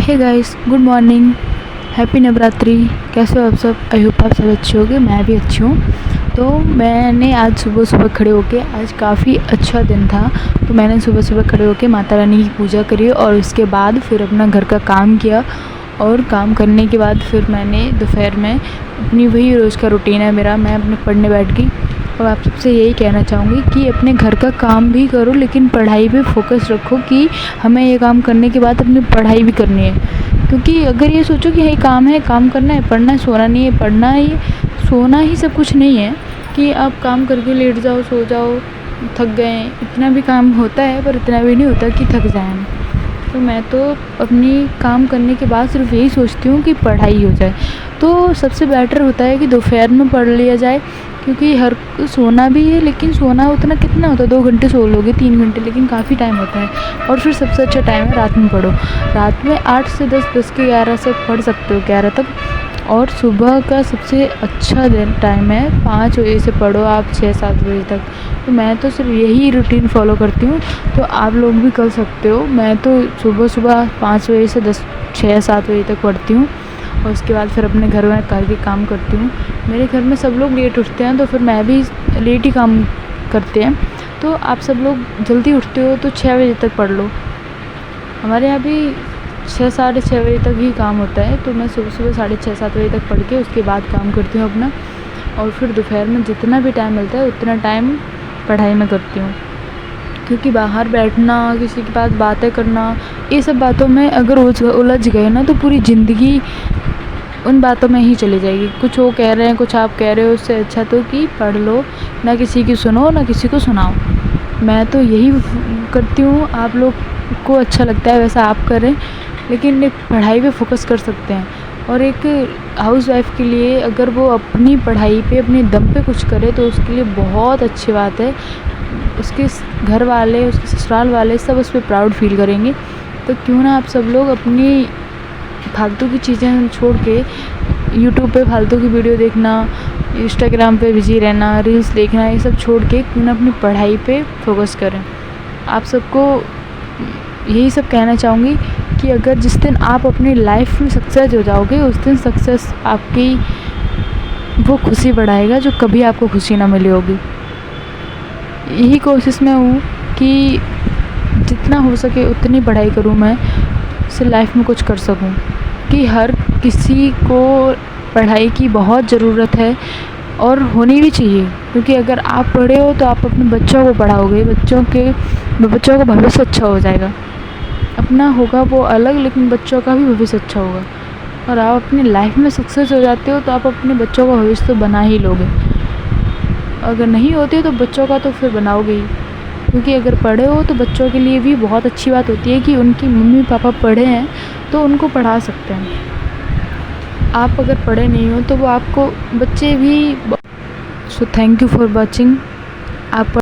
हे guys, good morning, happy Navratri. कैसे हो आप सब? आई होप आप सब अच्छे होंगे। मैं भी अच्छी हूँ। तो मैंने आज सुबह सुबह खड़े होके, आज काफ़ी अच्छा दिन था, तो मैंने सुबह सुबह खड़े होके माता रानी की पूजा करी और उसके बाद फिर अपना घर का काम किया। और काम करने के बाद फिर मैंने दोपहर में अपनी वही रोज़ का रूटीन है मेरा, मैं अपने पढ़ने बैठ गई। और आप सबसे यही कहना चाहूँगी कि अपने घर का काम भी करो, लेकिन पढ़ाई पे फोकस रखो कि हमें ये काम करने के बाद अपनी पढ़ाई भी करनी है। क्योंकि अगर ये सोचो कि ये काम है, काम करना है, पढ़ना है, सोना नहीं है, पढ़ना है, सोना ही सब कुछ नहीं है कि आप काम करके लेट जाओ, सो जाओ, थक गए, इतना भी काम होता है पर इतना भी नहीं होता कि थक जाएं हम। तो मैं तो अपनी काम करने के बाद सिर्फ यही सोचती हूँ कि पढ़ाई हो जाए। तो सबसे बेटर होता है कि दोपहर में पढ़ लिया जाए, क्योंकि हर सोना भी है, लेकिन सोना उतना कितना होता है, 2 घंटे सो लोगे, 3 घंटे, लेकिन काफ़ी टाइम होता है। और फिर सबसे अच्छा टाइम है रात में पढ़ो। रात में 8 से 10, 10 के 11 से पढ़ सकते हो, 11 तक। और सुबह का सबसे अच्छा दिन टाइम है 5 बजे से पढ़ो आप 6-7 बजे तक। तो मैं तो सिर्फ यही रूटीन फॉलो करती हूँ, तो आप लोग भी कर सकते हो। मैं तो सुबह सुबह 5 बजे से 6-7 बजे तक पढ़ती हूँ और उसके बाद फिर अपने घर में के काम करती हूँ। मेरे घर में सब लोग लेट उठते हैं, तो फिर मैं भी लेट ही काम करते हैं। तो आप सब लोग जल्दी उठते हो तो 6 बजे तक पढ़ लो। हमारे यहाँ भी 6-6:30 बजे तक ही काम होता है, तो मैं सुबह सुबह 6:30-7 बजे तक पढ़ के उसके बाद काम करती हूँ अपना। और फिर दोपहर में जितना भी टाइम मिलता है उतना टाइम पढ़ाई में करती हूँ। क्योंकि बाहर बैठना, किसी के पास बातें करना, ये सब बातों में अगर उलझ गए ना तो पूरी ज़िंदगी उन बातों में ही चली जाएगी। कुछ वो कह रहे हैं, कुछ आप कह रहे हो, उससे अच्छा तो कि पढ़ लो, ना किसी की सुनो, ना किसी को सुनाओ। मैं तो यही करती हूँ। आप लोग को अच्छा लगता है वैसा आप करें, लेकिन एक पढ़ाई पे फोकस कर सकते हैं। और एक हाउसवाइफ़ के लिए अगर वो अपनी पढ़ाई पे, अपने दम पे कुछ करे तो उसके लिए बहुत अच्छी बात है। उसके घर वाले, उसके ससुराल वाले सब उस पर प्राउड फील करेंगे। तो क्यों ना आप सब लोग अपनी फालतू की चीज़ें छोड़ के, यूट्यूब पे फालतू की वीडियो देखना, इंस्टाग्राम पे बिजी रहना, रील्स देखना, ये सब छोड़ के क्यों ना अपनी पढ़ाई पे फोकस करें। आप सबको यही सब कहना चाहूँगी कि अगर जिस दिन आप अपनी लाइफ में सक्सेस हो जाओगे, उस दिन सक्सेस आपकी वो खुशी बढ़ाएगा जो कभी आपको खुशी ना मिली होगी। यही कोशिश में हूँ कि जितना हो सके उतनी पढ़ाई करूँ मैं, उससे लाइफ में कुछ कर सकूँ। कि हर किसी को पढ़ाई की बहुत ज़रूरत है और होनी भी चाहिए। क्योंकि अगर आप पढ़े हो तो आप अपने बच्चों को पढ़ाओगे, बच्चों का भविष्य अच्छा हो जाएगा। अपना होगा वो अलग, लेकिन बच्चों का भी भविष्य अच्छा होगा। और आप अपनी लाइफ में सक्सेस हो जाते हो तो आप अपने बच्चों का भविष्य तो बना ही लोगे। अगर नहीं होते तो बच्चों का तो फिर बनाओगे ही। क्योंकि अगर पढ़े हो तो बच्चों के लिए भी बहुत अच्छी बात होती है कि उनकी मम्मी पापा पढ़े हैं तो उनको पढ़ा सकते हैं। आप अगर पढ़े नहीं हो तो वो आपको बच्चे भी। So thank you for watching. आप